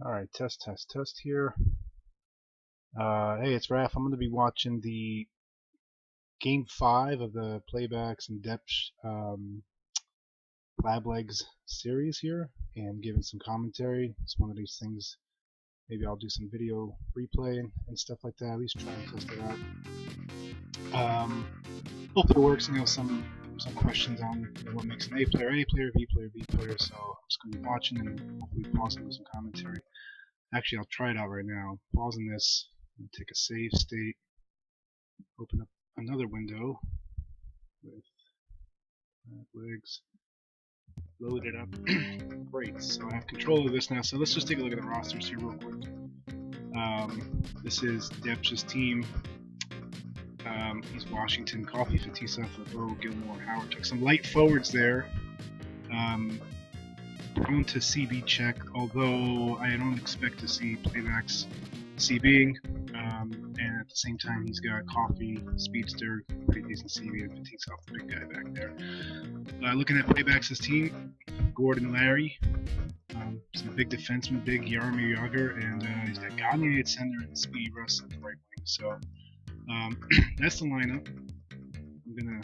Alright, test here. Hey, it's Raph. I'm going to be watching the Game 5 of the Plabax and Depch Plablegs series here and giving some commentary. It's one of these things, maybe I'll do some video replay and stuff like that, at least try and test it out. Hopefully it works, some questions on what makes an A player, B player, B player, so I'm just going to be watching and hopefully pausing with some commentary. Actually, I'll try it out right now. Pausing this, take a save state, open up another window with Plablegs, load it up. Great, so I have control of this now. So let's just take a look at the rosters here real quick. This is Depch's team. He's Washington, Coffee, Fatisa, Fabo, Gilmore, Howard. Took some light forwards there. Prone to CB check, although I don't expect to see Plabax CBing. And at the same time, he's got Coffee, Speedster, pretty decent CB, and Fatisa off the big guy back there. Looking at Plabax's team, Gordon, Larry, some big defensemen, big Yarmir Yager, and he's got Gagne at center and Speedy Russ at the right wing. So that's the lineup. I'm gonna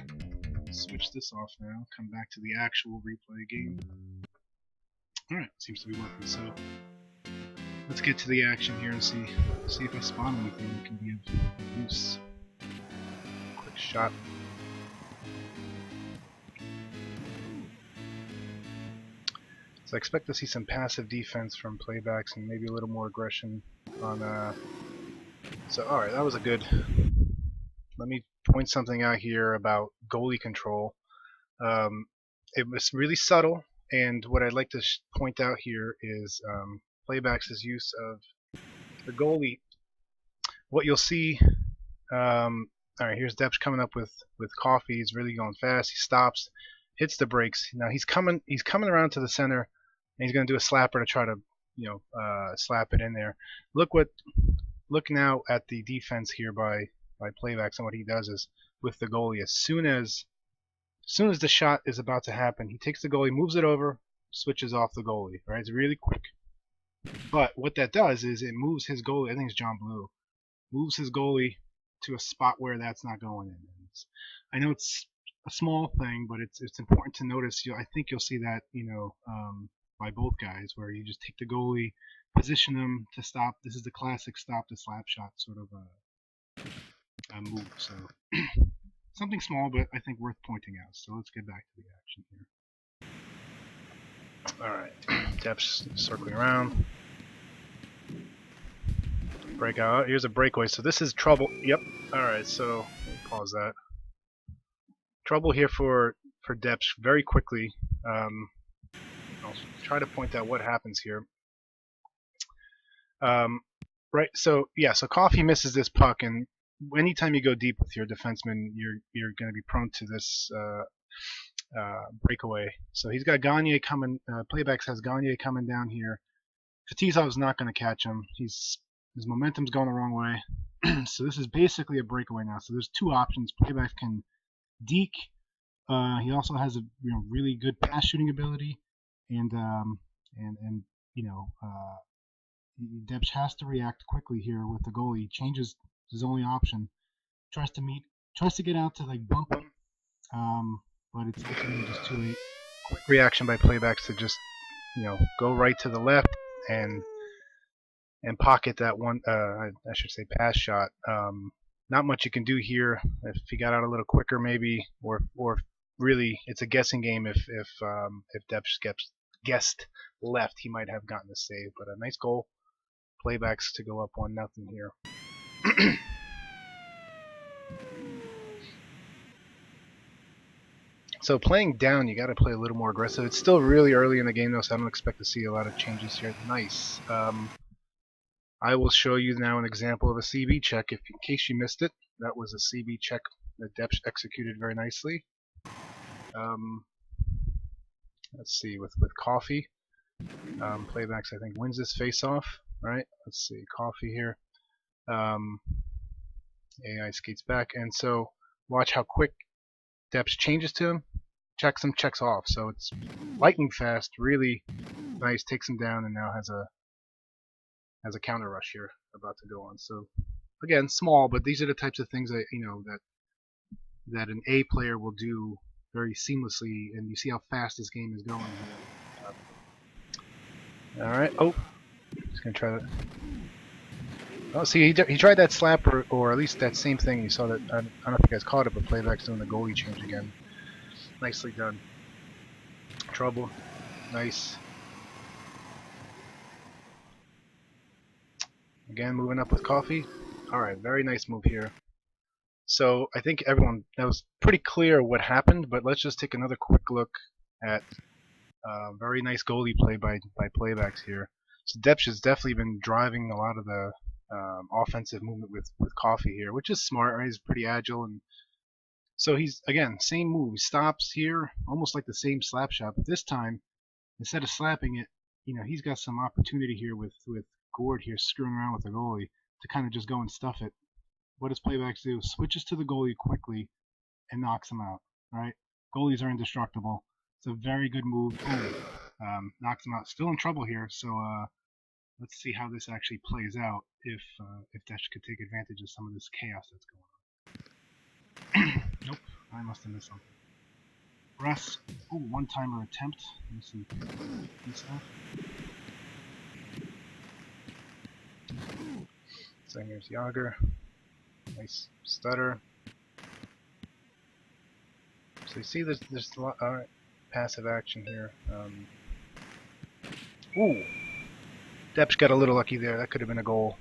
switch this off now, come back to the actual replay game. Alright, seems to be working, so let's get to the action here and see if I spawn anything that can be of use. Quick shot. So I expect to see some passive defense from Playbacks and maybe a little more aggression on so alright, that was a good. Let me point something out here about goalie control. It was really subtle, and what I'd like to point out here is Playbacks' use of the goalie. What you'll see, alright, here's Depch coming up with Coffee. He's really going fast. He stops, hits the brakes. Now he's coming around to the center, and he's going to do a slapper to try to slap it in there. Look now at the defense here by Playbacks, and what he does is with the goalie, as soon as the shot is about to happen, he takes the goalie, moves it over, switches off the goalie. Right, it's really quick. But what that does is it moves his goalie. I think it's John Blue. Moves his goalie to a spot where that's not going in. I know it's a small thing, but it's important to notice. I think you'll see that by both guys, where you just take the goalie, position him to stop. This is the classic stop the slap shot sort of a move. So something small, but I think worth pointing out. So let's get back to the action here. Alright, Depch circling around. Breakout. Here's a breakaway. So this is trouble. Yep. Alright, so let me pause that. Trouble here for Depch very quickly. I'll try to point out what happens here. Right, so yeah, so Coffee misses this puck, and anytime you go deep with your defenseman, you're going to be prone to this breakaway. So he's got Gagne coming. Playbacks has Gagne coming down here. Fatizov's not going to catch him. His momentum's going the wrong way. So this is basically a breakaway now. So there's two options. Playbacks can deke. He also has a really good pass shooting ability, and Depch has to react quickly here with the goalie. He changes his only option. Tries to get out to bump him, but it's ultimately just too late. Quick reaction by Playbacks to just go right to the left and pocket that one. I should say pass shot. Not much you can do here. If he got out a little quicker, maybe, or really, it's a guessing game. If Depch guessed left, he might have gotten the save. But a nice goal. Playbacks to go up 1-0 here. So playing down, you got to play a little more aggressive. It's still really early in the game, though, so I don't expect to see a lot of changes here. Nice. I will show you now an example of a CB check. In case you missed it, that was a CB check that Depch executed very nicely. Let's see, with Coffee. Playbacks, I think, wins this face-off. Right? Let's see, Coffee here. AI skates back, and so watch how quick Depch changes to him, checks him, checks off. So it's lightning fast, really nice, takes him down, and now has a has a counter rush here about to go on. So again, small, but these are the types of things that that an A player will do very seamlessly, and you see how fast this game is going here. All right. Oh, he's gonna try that. Oh, see, he tried that slap, or at least that same thing. You saw that. I don't know if you guys caught it, but Plabax doing the goalie change again. Nicely done. Trouble. Nice. Again, moving up with coffee. All right, very nice move here. So I think everyone, that was pretty clear what happened, but let's just take another quick look at very nice goalie play by Plabax here. So Depch has definitely been driving a lot of the offensive movement with coffee here, which is smart, right? He's pretty agile, and so he's, again, same move. He stops here, almost like the same slap shot, but this time, instead of slapping it, he's got some opportunity here with Gord here screwing around with the goalie to kind of just go and stuff it. What does Plabax do? Switches to the goalie quickly and knocks him out. Right? Goalies are indestructible. It's a very good move. Knocks him out. Still in trouble here. So let's see how this actually plays out. If Depch could take advantage of some of this chaos that's going on. Nope, I must have missed something. Russ. Oh, one-timer attempt. Let me see. Stuff. So here's Yager. Nice stutter. So you see there's a lot passive action here. Ooh! Depch got a little lucky there. That could have been a goal.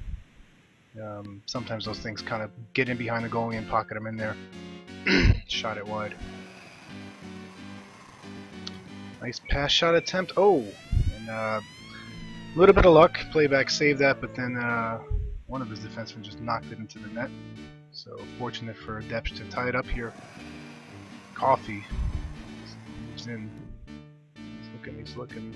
Sometimes those things kind of get in behind the goalie and pocket him in there. Shot it wide. Nice pass shot attempt. Oh! And a little bit of luck. Plabax saved that, but then one of his defensemen just knocked it into the net. So fortunate for Depch to tie it up here. Coffee moves in. He's looking.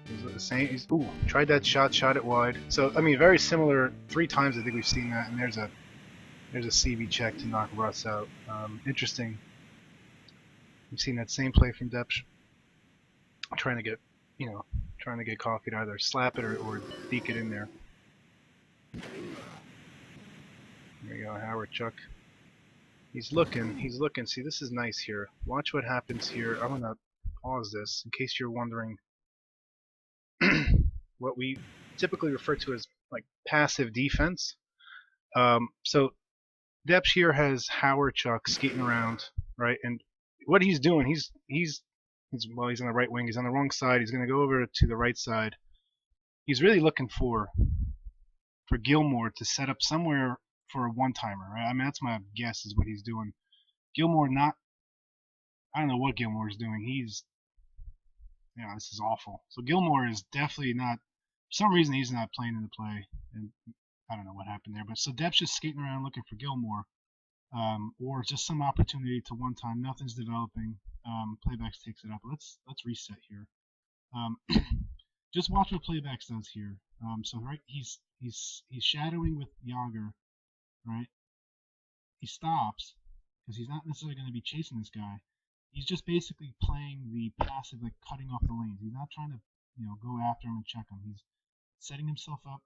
He's the same. Ooh, tried that shot it wide. So I mean, very similar. 3 times I think we've seen that, and there's a CV check to knock Russ out. Interesting. We've seen that same play from Depch, trying to get Coffee to either slap it or deke it in there. There you go, Howard Chuck. He's looking. See, this is nice here. Watch what happens here. I'm gonna pause this in case you're wondering what we typically refer to as like passive defense. So Depch here has Howard Chuck skating around, right? And what he's doing, he's on the right wing. He's on the wrong side. He's gonna go over to the right side. He's really looking for Gilmore to set up somewhere for a one-timer, right? I mean, that's my guess is what he's doing. Gilmore I don't know what Gilmore is doing. This is awful. So Gilmore is definitely not, for some reason he's not playing in the play, and I don't know what happened there. But so Depch just skating around looking for Gilmore, or just some opportunity to one-time. Nothing's developing. Plabax takes it up. Let's reset here. Just watch what Plabax does here. So right, he's shadowing with Yager, right? He stops because he's not necessarily going to be chasing this guy. He's just basically playing the passive, like cutting off the lanes. He's not trying to, go after him and check him. He's setting himself up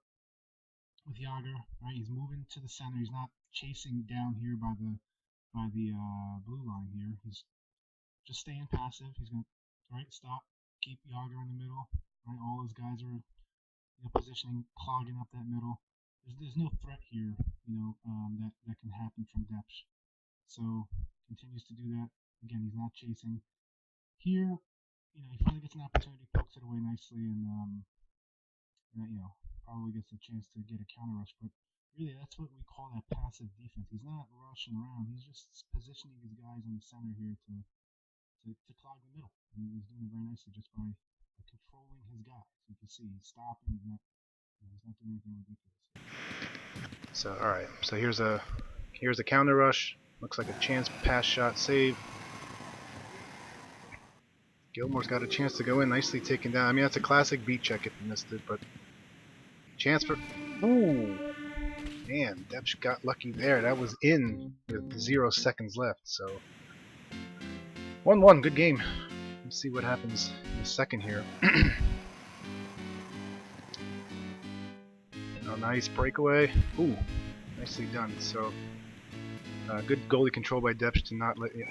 with Yager, right? He's moving to the center. He's not chasing down here by the blue line here. He's just staying passive. He's going to stop, keep Yager in the middle. Right, all his guys are positioning, clogging up that middle. There's no threat here, that can happen from Depch. So continues to do that. Again, he's not chasing. Here, he finally gets an opportunity, pokes it away nicely, and probably gets a chance to get a counter rush. But really, that's what we call that passive defense. He's not rushing around. He's just positioning his guys in the center here to clog the middle. And he's doing it very nicely just by controlling his guys. You can see he's stopping. He's not doing anything ridiculous. So all right. So here's a counter rush. Looks like a chance pass shot save. Gilmore's got a chance to go in, nicely taken down. I mean, that's a classic beat check if you missed it, but chance for. Ooh, man, Depch got lucky there. That was in with 0 seconds left. So 1-1, good game. Let's see what happens in the second here. A nice breakaway. Ooh, nicely done. So good goalie control by Depch to not let it.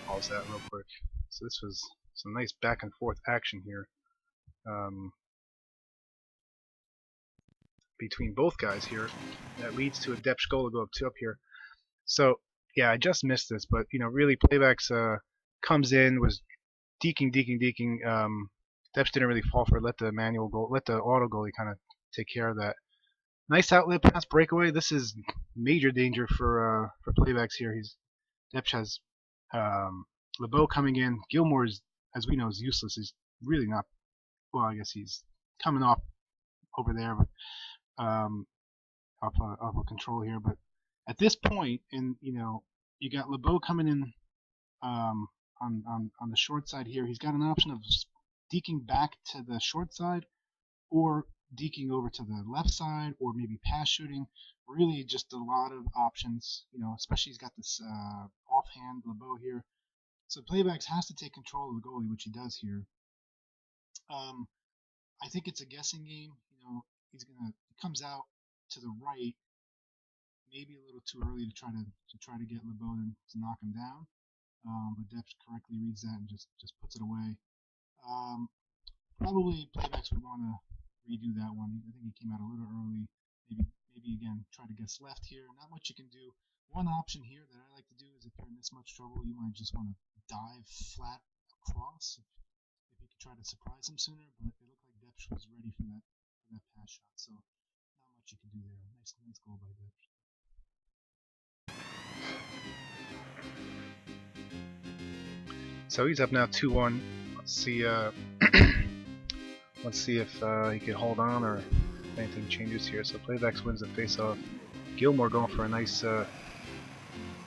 Pause that real quick. So this was some nice back and forth action here between both guys here. That leads to a Depch goal to go up here. So yeah, I just missed this, but you know, really, Plabax comes in, was deking. Depch didn't really fall for it. Let the manual goal, let the auto goalie kind of take care of that. Nice outlet pass breakaway. This is major danger for Plabax here. Depch has LeBeau coming in. Gilmore is, as we know, is useless. He's really not. Well, I guess he's coming off over there, but off of control here. But at this point, and you know, you got LeBeau coming in on the short side here. He's got an option of deking back to the short side, or deking over to the left side, or maybe pass shooting. Really, just a lot of options. You know, especially he's got this offhand LeBeau here. So Plabax has to take control of the goalie, which he does here. I think it's a guessing game. You know, he comes out to the right, maybe a little too early to try to get LeBeau to knock him down. But Depch correctly reads that and just puts it away. Probably Plabax would want to redo that one. I think he came out a little early. Maybe again try to guess left here. Not much you can do. One option here that I like to do is if you're in this much trouble, you might just want to dive flat across. If you could try to surprise him sooner, but it looked like Depch was ready for that pass shot. So not much you can do there. Nice goal by Depch. So he's up now 2-1. Let's see. Let's see if he can hold on or if anything changes here. So Plabax wins the face-off. Gilmore going for a nice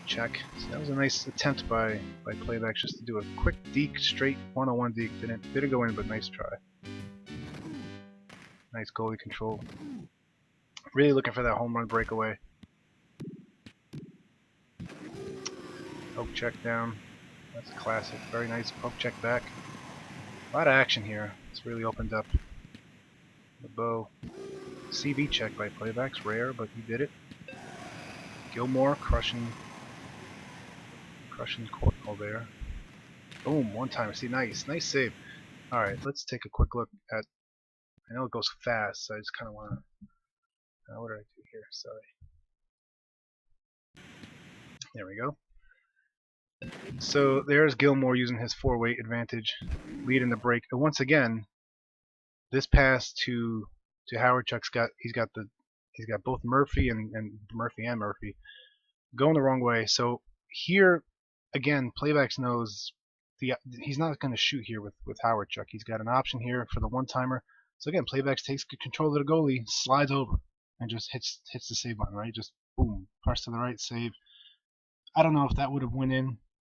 check. So that was a nice attempt by Plabax just to do a quick deke, straight 1-on-1 deke. Didn't go in, but nice try. Nice goalie control. Really looking for that home run breakaway. Poke check down. That's classic. Very nice poke check back. A lot of action here. It's really opened up. LeBeau. CB check by Plabax. Rare, but he did it. Gilmore crushing court goal there. Boom, one time. See, nice save. Alright, let's take a quick look at. I know it goes fast, so I just kind of want to. What did I do here? Sorry. There we go. So there's Gilmore using his 4-weight advantage, leading the break. And once again, this pass to Howard Chuck's he's got both Murphy and Murphy going the wrong way. So here again, Plabax knows he's not going to shoot here with Howard Chuck. He's got an option here for the one-timer. So again, Plabax takes control of the goalie, slides over, and just hits the save button. Right, just boom, press to the right, save. I don't know if that would have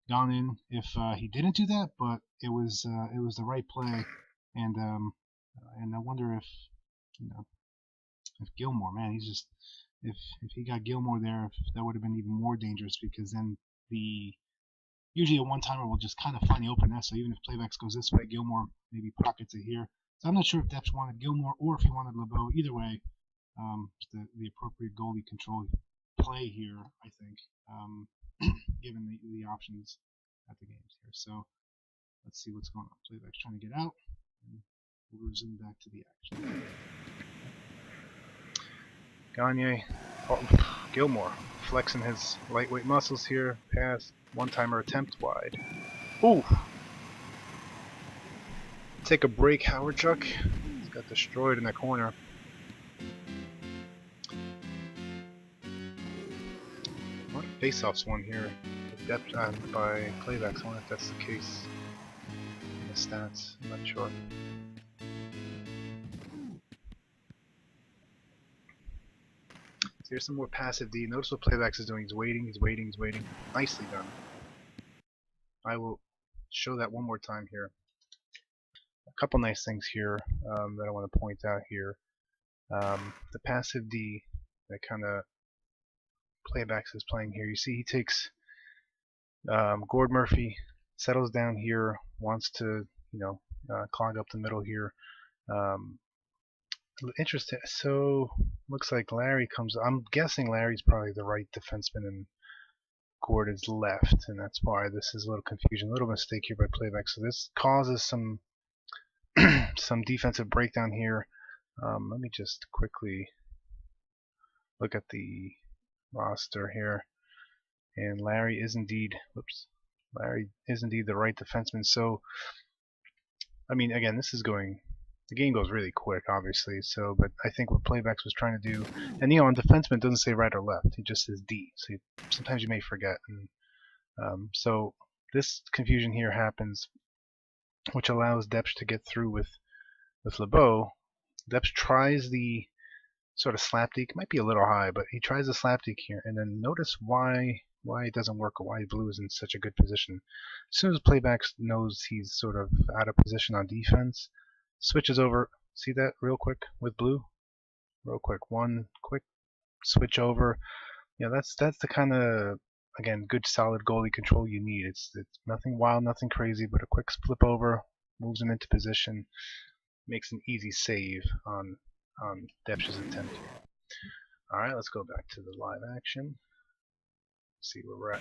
gone in if he didn't do that, but it was the right play, and I wonder if if Gilmore, man, he's just if he got Gilmore there, if that would have been even more dangerous, because then usually a one-timer will just kind of find the open net. So even if Plabax goes this way, Gilmore maybe pockets it here. So I'm not sure if Depch wanted Gilmore or if he wanted LeBeau. Either way, the appropriate goalie control play here, I think. Given the options at the games here. So let's see what's going on. Plabax trying to get out, and we'll resume back to the action. Gagne, Gilmore flexing his lightweight muscles here. Pass, one-timer attempt wide. Ooh! Take a break, Howard Chuck. He's got destroyed in the corner. What a face-offs one here. Depth by Plabax. I wonder if that's the case in the stats. I'm not sure. So here's some more passive D. Notice what Plabax is doing. He's waiting. Nicely done. I will show that one more time here. A couple nice things here that I want to point out here. The passive D that kind of Plabax is playing here. You see he takes Gord Murphy, settles down here, wants to clog up the middle here. interesting. So looks like Larry comes. I'm guessing Larry's probably the right defenseman and Gord is left, and that's why this is a little confusion, a little mistake here by Plabax. So this causes some some defensive breakdown here. Let me just quickly look at the roster here, and Larry is indeed, whoops, Larry is indeed the right defenseman. So I mean, again, this is going. The game goes really quick, obviously. So, but I think what Plabax was trying to do, and on defenseman doesn't say right or left; he just says D. So sometimes you may forget. And so this confusion here happens, which allows Depch to get through with LeBeau. Depch tries the sort of slapdick. Might be a little high, but he tries the slapdick here, and then notice why it doesn't work or why Blue is in such a good position. As soon as Plabax knows he's sort of out of position on defense, switches over. See that real quick with Blue? Real quick. One quick switch over. Yeah, that's the kind of, again, good solid goalie control you need. It's nothing wild, nothing crazy, but a quick flip over, moves him into position, makes an easy save on Depch's attempt here. All right, let's go back to the live action. See where we're at.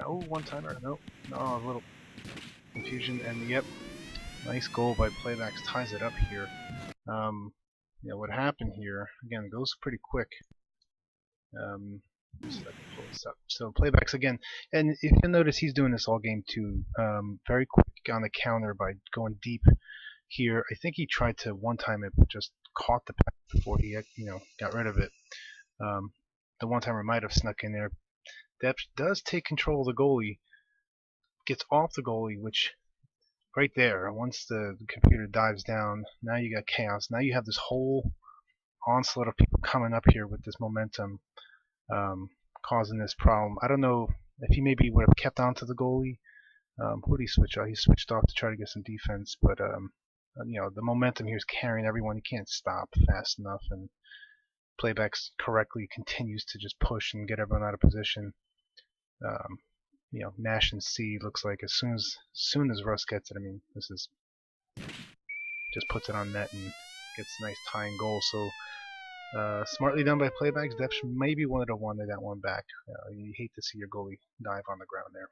Oh, one-timer. Nope. No, a little confusion. And yep, nice goal by Plabax, ties it up here. What happened here, again, it goes pretty quick. See if I can pull this up. So Plabax again, and if you'll notice, he's doing this all game too. Very quick on the counter by going deep here. I think he tried to one-time it, but just caught the pass before he had, got rid of it. The one-timer might have snuck in there. Depch does take control of the goalie, gets off the goalie, which right there, once the computer dives down, now you got chaos. Now you have this whole onslaught of people coming up here with this momentum, causing this problem. I don't know if he maybe would have kept on to the goalie. Who did he switch off? He switched off to try to get some defense, but the momentum here is carrying everyone. You can't stop fast enough, and Plabax correctly continues to just push and get everyone out of position. Nash and C looks like as soon as Russ gets it, I mean, this is just puts it on net and gets a nice tying goal. So smartly done by Plabax. Depch maybe wanted to wanted that one back. You hate to see your goalie dive on the ground there.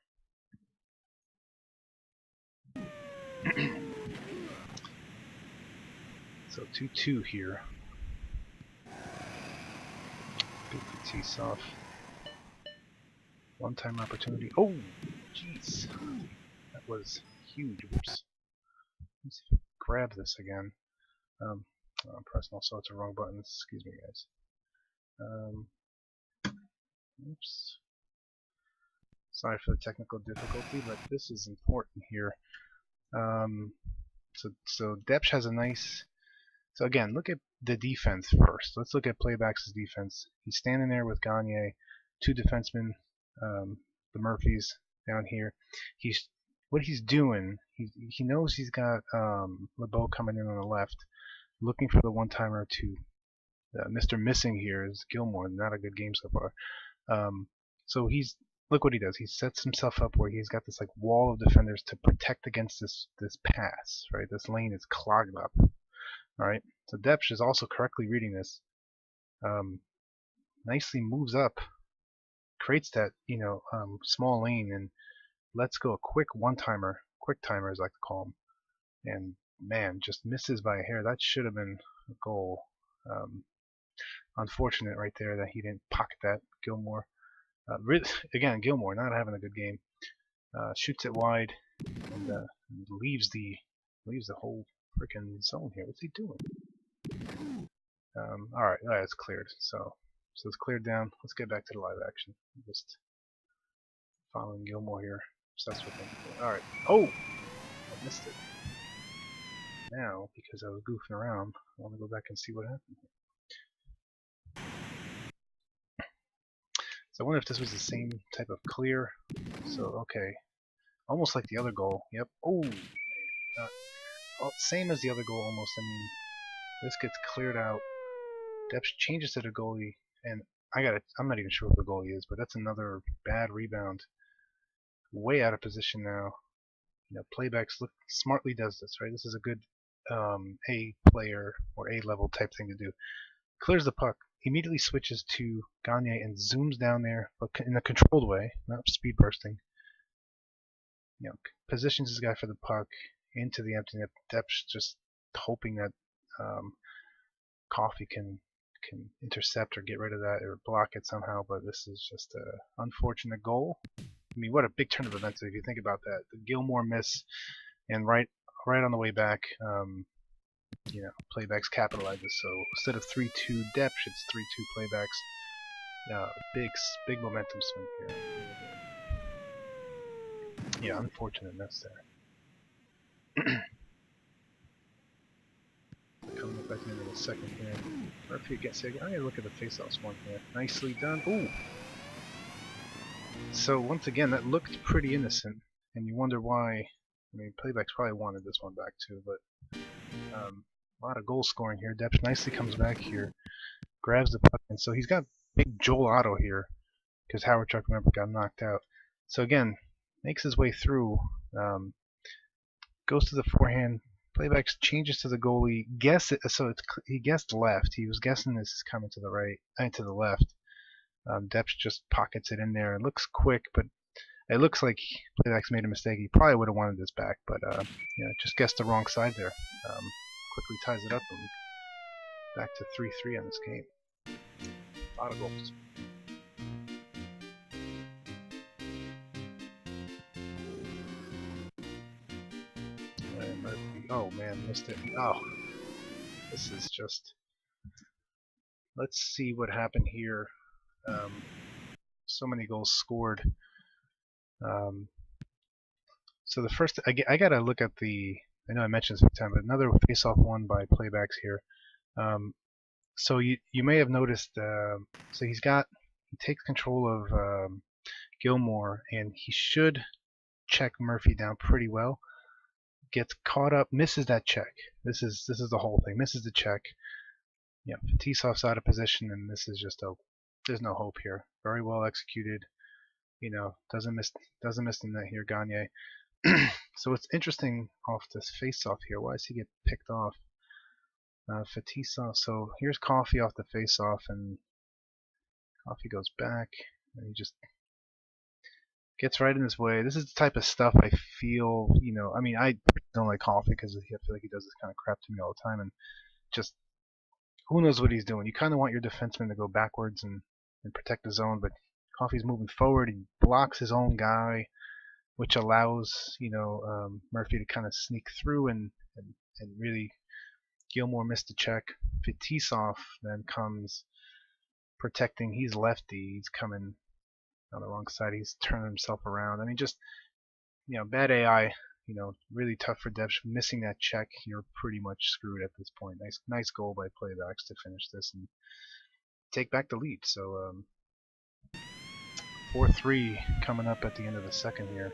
So 2-2 here. Good for T-Soft. One-time opportunity. Oh, jeez. That was huge. Whoops. Let's see if I grab this again. I'm pressing all sorts of wrong buttons. Excuse me, guys. Oops. Sorry for the technical difficulty, but this is important here. So Depch has a nice. So again, look at the defense first. Let's look at Plabax's defense. He's standing there with Gagne, two defensemen, the Murphys down here. What he's doing. He knows he's got LeBeau coming in on the left, looking for the one-timer to. Mr. Missing here is Gilmore. Not a good game so far. So look what he does. He sets himself up where he's got this like wall of defenders to protect against this pass. Right, this lane is clogged up. Alright, so Depch is also correctly reading this. Nicely moves up, creates that small lane, and lets go a quick one-timer, quick timer as I like to call him. And man, just misses by a hair. That should have been a goal. Unfortunate right there that he didn't pocket that. Gilmore, again, Gilmore not having a good game. Shoots it wide and leaves the whole freaking zone here. What's he doing? Alright, it's cleared. So it's cleared down. Let's get back to the live action. Just following Gilmore here. So that's what I'm. Alright. Oh! I missed it. Now, because I was goofing around, I want to go back and see what happened. So I wonder if this was the same type of clear. So, okay. Almost like the other goal. Yep. Oh! Well, same as the other goal almost. I mean, this gets cleared out. Depch changes to the goalie, and I'm not even sure what the goalie is, but that's another bad rebound. Way out of position now. Plabax smartly does this, right? This is a good A player or A level type thing to do. Clears the puck, immediately switches to Gagne and zooms down there, but in a controlled way, not speed bursting. Positions his guy for the puck into the empty net. Depch just hoping that Coffee can intercept or get rid of that or block it somehow, but this is just an unfortunate goal. I mean, what a big turn of events if you think about that. The Gilmore miss, and right on the way back, Plabax capitalizes. So instead of 3-2 Depch, it's 3-2 Plabax. Big momentum swing here. Yeah, unfortunate miss there. Coming up at the end of the second here. Murphy gets it. I'm gonna look at the face-offs one here. Nicely done. Ooh. So once again, that looked pretty innocent, and you wonder why. I mean, Plabax probably wanted this one back too, but a lot of goal scoring here. Depch nicely comes back here, grabs the puck, and so he's got big Joel Otto here because Howard Chuck, remember, got knocked out. So again, makes his way through, goes to the forehand. Plabax changes to the goalie. He guessed left. He was guessing this is coming to the right and to the left. Depch just pockets it in there. It looks quick, but it looks like Plabax made a mistake. He probably would have wanted this back, but just guessed the wrong side there. Quickly ties it up and back to 3-3 on this game. A lot of goals. Oh man, missed it. Oh, this is just. Let's see what happened here. So many goals scored. So the first, I gotta look at the. I know I mentioned this a few times, but another face-off won by Plabax here. So you may have noticed. So he takes control of Gilmore, and he should check Murphy down pretty well. Gets caught up, misses that check. This is the whole thing. Misses the check. Yeah, Fetisov's out of position, and this is just there's no hope here. Very well executed. Doesn't miss the net here, Gagne. So it's interesting off this face-off here. Why does he get picked off? Fetisov. So here's Coffee off the face-off, and Coffee goes back, and he just gets right in his way. This is the type of stuff I feel, I mean, I don't like Coffee because I feel like he does this kind of crap to me all the time, and just who knows what he's doing. You kind of want your defenseman to go backwards and protect the zone, but Coffee's moving forward. He blocks his own guy, which allows Murphy to kind of sneak through and really Gilmore missed the check. Fetisov then comes protecting. He's lefty. He's coming on the wrong side. He's turning himself around. I mean, just bad AI. Really tough for Depch. Missing that check, you're pretty much screwed at this point. Nice goal by Plabax to finish this and take back the lead. So 4-3 coming up at the end of the second here.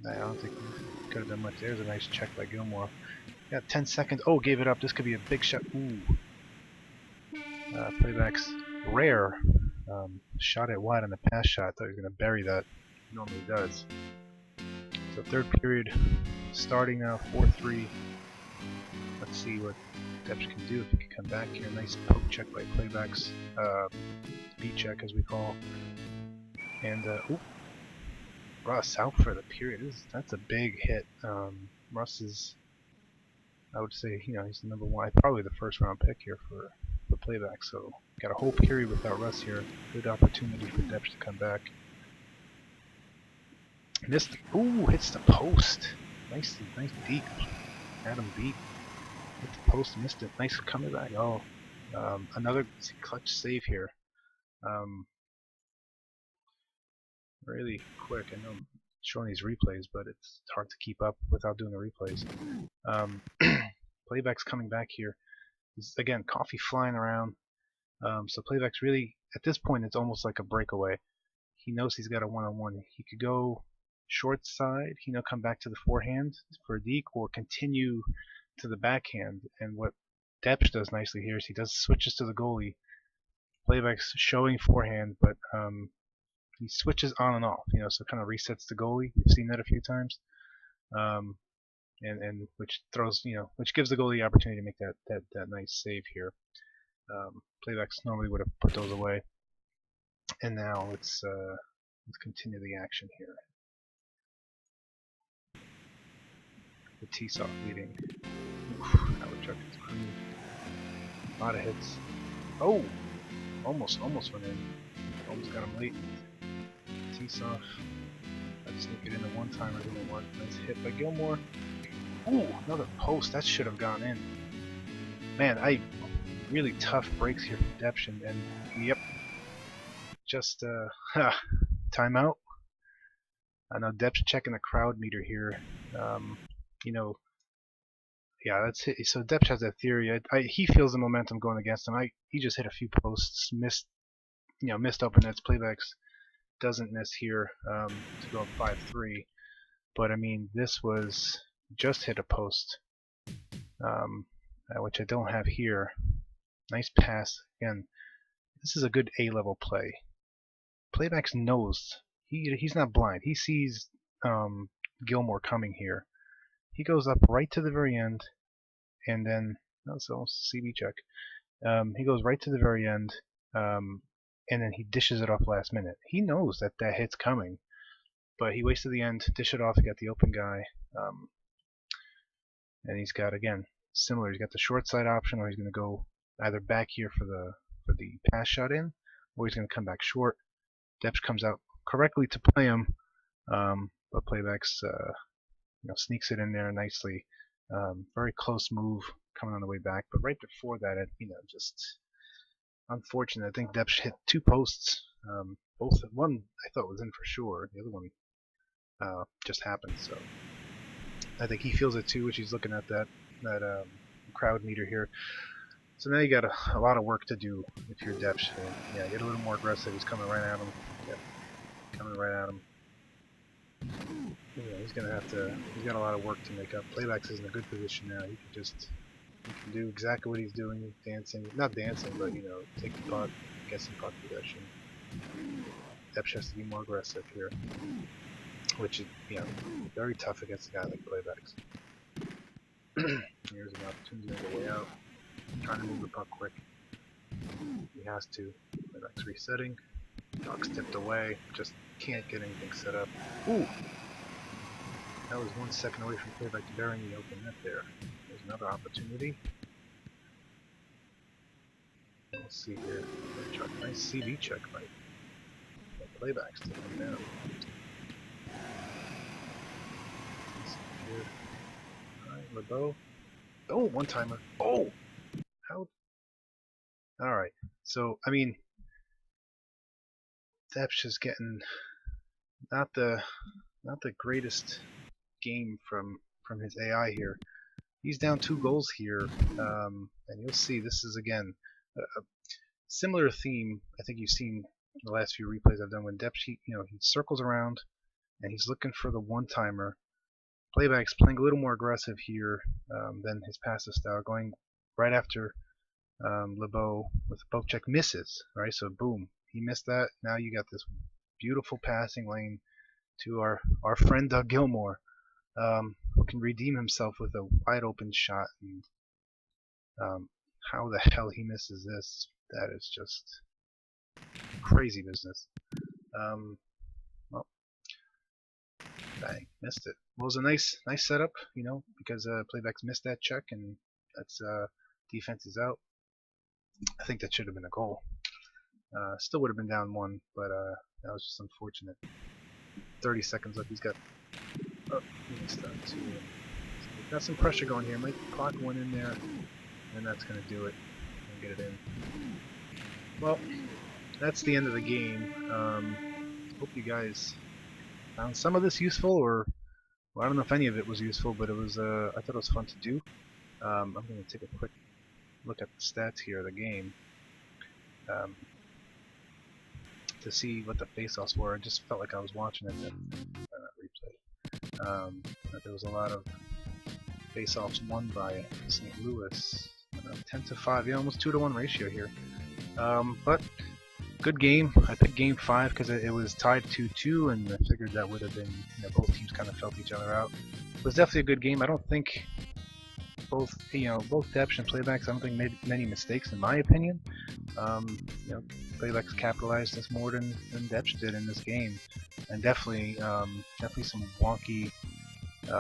I don't think we could have done much. There's a nice check by Gilmore. Got 10 seconds. Oh, gave it up. This could be a big shot. Ooh. Plabax rare. Shot it wide on the pass shot. Thought he was going to bury that. He normally does. So third period starting now. 4-3. Let's see what Depch can do if he can come back here. Nice poke check by Plabax. Beat check as we call. And Russ out for the period. That's a big hit. Russ is, I would say, he's the number one, probably the first round pick here for Plabax. So got a whole period without Russ here. Good opportunity for Depch to come back. Missed. Ooh, hits the post. Nice deep. Adam beat. Hit the post, missed it. Nice coming back. Oh, another clutch save here. Really quick. I know I'm showing these replays, but it's hard to keep up without doing the replays. Plabax coming back here. Again, Coffee flying around. So Plabax really, at this point, it's almost like a breakaway. He knows he's got a one-on-one. He could go short side, come back to the forehand for a deke, or continue to the backhand. And what Depch does nicely here is he does switches to the goalie. Plabax showing forehand, but he switches on and off, so kind of resets the goalie. We've seen that a few times, and which throws, which gives the goalie the opportunity to make that nice save here. Plabax normally would have put those away, and now let's continue the action here. The T-soft leading. Howard Chuck is clean. A lot of hits. Oh, almost went in. Almost got him late. T-soft. Let's sneak it into one timer. Didn't work. Nice hit by Gilmore. Ooh, another post. That should have gone in. Man, really tough breaks here from Depch, and yep. Just timeout. I know Depch checking the crowd meter here. Yeah, that's it. So Depch has that theory. He feels the momentum going against him. He just hit a few posts, missed open nets. Plabax doesn't miss here to go up 5-3. But I mean, this was just hit a post, which I don't have here. Nice pass again. This is a good A-level play. Plabax knows he's not blind. He sees Gilmore coming here. He goes up right to the very end, and then that's almost a CB check. He goes right to the very end, and then he dishes it off last minute. He knows that hit's coming, but he waits to the end, dish it off. He got the open guy, and he's got, again, similar. He's got the short side option, or he's going to go either back here for the pass shot in, or he's going to come back short. Depch comes out correctly to play him, but Plabax sneaks it in there nicely. Very close move coming on the way back, but right before that, just unfortunate. I think Depch hit two posts. One I thought was in for sure. The other one just happened. So I think he feels it too, which he's looking at that crowd meter here. So now you got a lot of work to do if you're Depch. Yeah, get a little more aggressive. He's coming right at him. Yep, coming right at him. He's gonna have to. He's got a lot of work to make up. Plabax is in a good position now. He can do exactly what he's doing, not dancing, but take the puck, get some puck possession. Depch has to be more aggressive here, which is very tough against a guy like Plabax. Here's an opportunity on the way out. Trying to move the puck quick. He has to. Plabax resetting. Puck's tipped away. Just can't get anything set up. Ooh! That was 1 second away from Plabax burying the open net there. There's another opportunity. Let's see here. Nice CB check by Plabax to come down. Alright, LeBeau. Oh, one timer. Oh! How? Alright. So, I mean, Depch is getting not the greatest game from his AI here. He's down 2 goals here, and you'll see this is again a similar theme. I think you've seen the last few replays I've done when Depch, he circles around and he's looking for the one-timer. Plabax playing a little more aggressive here than his passive style, going right after LeBeau with a poke check, misses. Right, so boom, he missed that. Now you got this beautiful passing lane to our friend Doug Gilmore, who can redeem himself with a wide open shot. And how the hell he misses this? That is just crazy business. Well, bang, missed it. Well, it was a nice setup, because Plabax missed that check, and that's defense is out. I think that should have been a goal. Still would have been down 1, but that was just unfortunate. 30 seconds left. He's got. Oh, he missed that too. So we've got some pressure going here. Might clock one in there, and that's going to do it. And get it in. Well, that's the end of the game. Hope you guys found some of this useful, or well, I don't know if any of it was useful, but it was. I thought it was fun to do. I'm going to take a quick look at the stats here of the game. To see what the face-offs were. I just felt like I was watching it in replay. There was a lot of face-offs won by St. Louis. 10-5, almost 2-to-1 ratio here. But good game. I picked Game 5 because it was tied 2-2, and I figured that would have been, both teams kind of felt each other out. It was definitely a good game. I don't think both Depch and Plabax, I don't think made many mistakes in my opinion. Plabax capitalized this more than Depch did in this game, and definitely some wonky.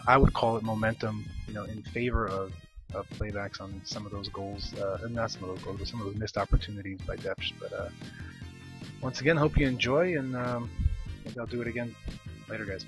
I would call it momentum, in favor of Plabax on some of those goals, not some of those goals, but some of those missed opportunities by Depch. But once again, hope you enjoy, and maybe I'll do it again later, guys.